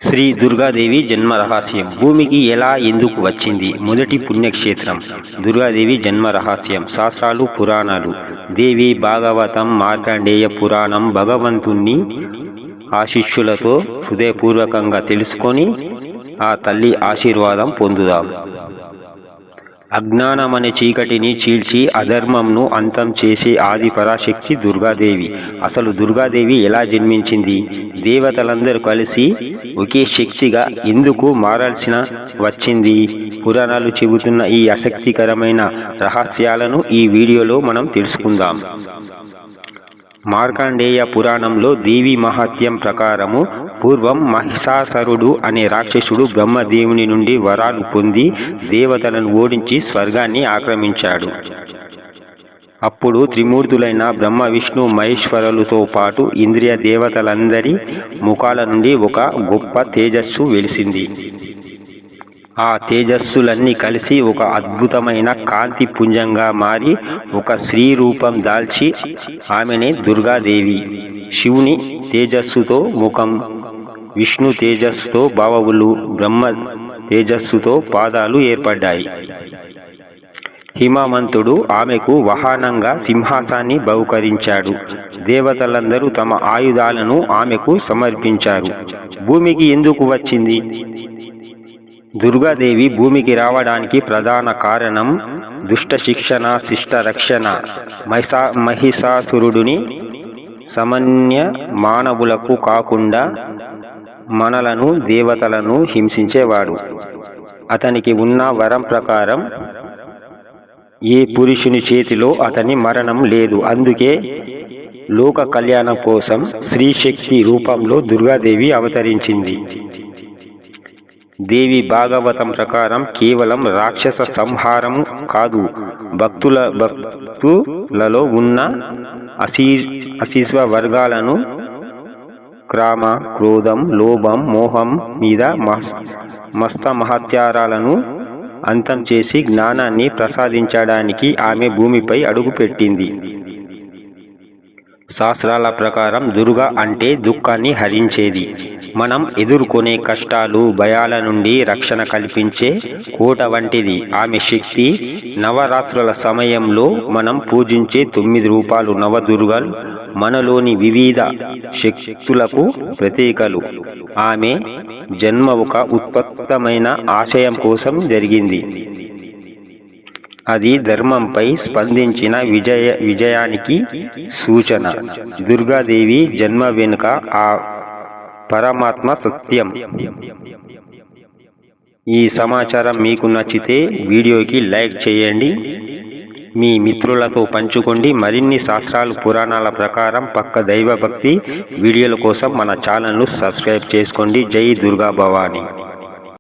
శ్రీ దుర్గాదేవి జన్మ రహస్యం. భూమికి ఎలా ఎందుకు వచ్చింది? మొదటి పుణ్యక్షేత్రం. దుర్గాదేవి జన్మ రహస్యం. శాస్త్రాలు, పురాణాలు. దేవి భాగవతం, మార్కండేయ పురాణం. భగవంతుణ్ణి ఆశీస్సులతో హృదయపూర్వకంగా తెలుసుకొని ఆ తల్లి ఆశీర్వాదం పొందుదాం. అజ్ఞానమనే చీకటిని చీల్చి అధర్మంను అంతం చేసే ఆది పరాశక్తి దుర్గాదేవి. అసలు దుర్గాదేవి ఎలా జన్మించింది? దేవతలందరూ కలిసి ఒకే శక్తిగా ఎందుకు మారాల్సిన వచ్చింది? పురాణాలు చెబుతున్న ఈ ఆసక్తికరమైన రహస్యాలను ఈ వీడియోలో మనం తెలుసుకుందాం. మార్కండేయ పురాణంలో దేవి మహత్యం ప్రకారము పూర్వం మహిషాసురుడు అనే రాక్షసుడు బ్రహ్మదేవుని నుండి వరాలు పొంది దేవతలను ఓడించి స్వర్గాన్ని ఆక్రమించాడు. అప్పుడు త్రిమూర్తులైన బ్రహ్మ, విష్ణు, మహేశ్వరులతో పాటు ఇంద్రియ దేవతలందరి ముఖాల నుండి ఒక గొప్ప తేజస్సు వెలిసింది. ఆ తేజస్సులన్నీ కలిసి ఒక అద్భుతమైన కాంతి పుంజంగా మారి ఒక స్త్రీ రూపం దాల్చి ఆమెనే దుర్గాదేవి. శివుని తేజస్సుతో ముఖం, విష్ణు తేజస్సుతో బాహువులు, బ్రహ్మ తేజస్సుతో పాదాలు ఏర్పడ్డాయి. హిమవంతుడు ఆమెకు వాహనంగా సింహాసాన్ని బహుకరించాడు. దేవతలందరూ తమ ఆయుధాలను ఆమెకు సమర్పించారు. భూమికి ఎందుకు వచ్చింది? దుర్గాదేవి భూమికి రావడానికి ప్రధాన కారణం దుష్ట శిక్షణ, శిష్ట రక్షణ. మహిషాసురుడిని సామాన్య మానవులకు కాకుండా మనలను, దేవతలను హింసించేవాడు. అతనికి ఉన్న వరం ప్రకారం ఏ పురుషుని చేతిలో అతని మరణం లేదు. అందుకే లోక కళ్యాణం కోసం స్త్రీ శక్తి రూపంలో దుర్గాదేవి అవతరించింది. దేవి భాగవతం ప్రకారం కేవలం రాక్షస సంహారం కాదు, భక్తులలో ఉన్న అశీశ్వ వర్గాలను, క్రామ, క్రోధం, లోభం, మోహం మీద మహత్యారాలను అంతం చేసి జ్ఞానాన్ని ప్రసాదించడానికి ఆమె భూమిపై అడుగుపెట్టింది. శాస్త్రాల ప్రకారం దుర్గ అంటే దుఃఖాన్ని హరించేది. మనం ఎదుర్కొనే కష్టాలు, భయాల నుండి రక్షణ కల్పించే కోట వంటిది ఆమె శక్తి. నవరాత్రుల సమయంలో మనం పూజించే 9 రూపాలు నవదుర్గలు మనలోని వివిధ శక్తులకు ప్రతీకలు. ఆమె జన్మ ఒక ఉత్పత్తమైన ఆశయం కోసం జరిగింది. అది ధర్మంపై స్పందించిన విజయానికి సూచన. దుర్గాదేవి జన్మ వెనుక ఆ పరమాత్మ సత్యం. ఈ సమాచారం మీకు నచ్చితే వీడియోకి లైక్ చేయండి, మీ మిత్రులతో పంచుకోండి. మరిన్ని శాస్త్రాలు, పురాణాల ప్రకారం పక్క దైవభక్తి వీడియోల కోసం మన ఛానల్ను సబ్స్క్రైబ్ చేసుకోండి. జై దుర్గా భవాని.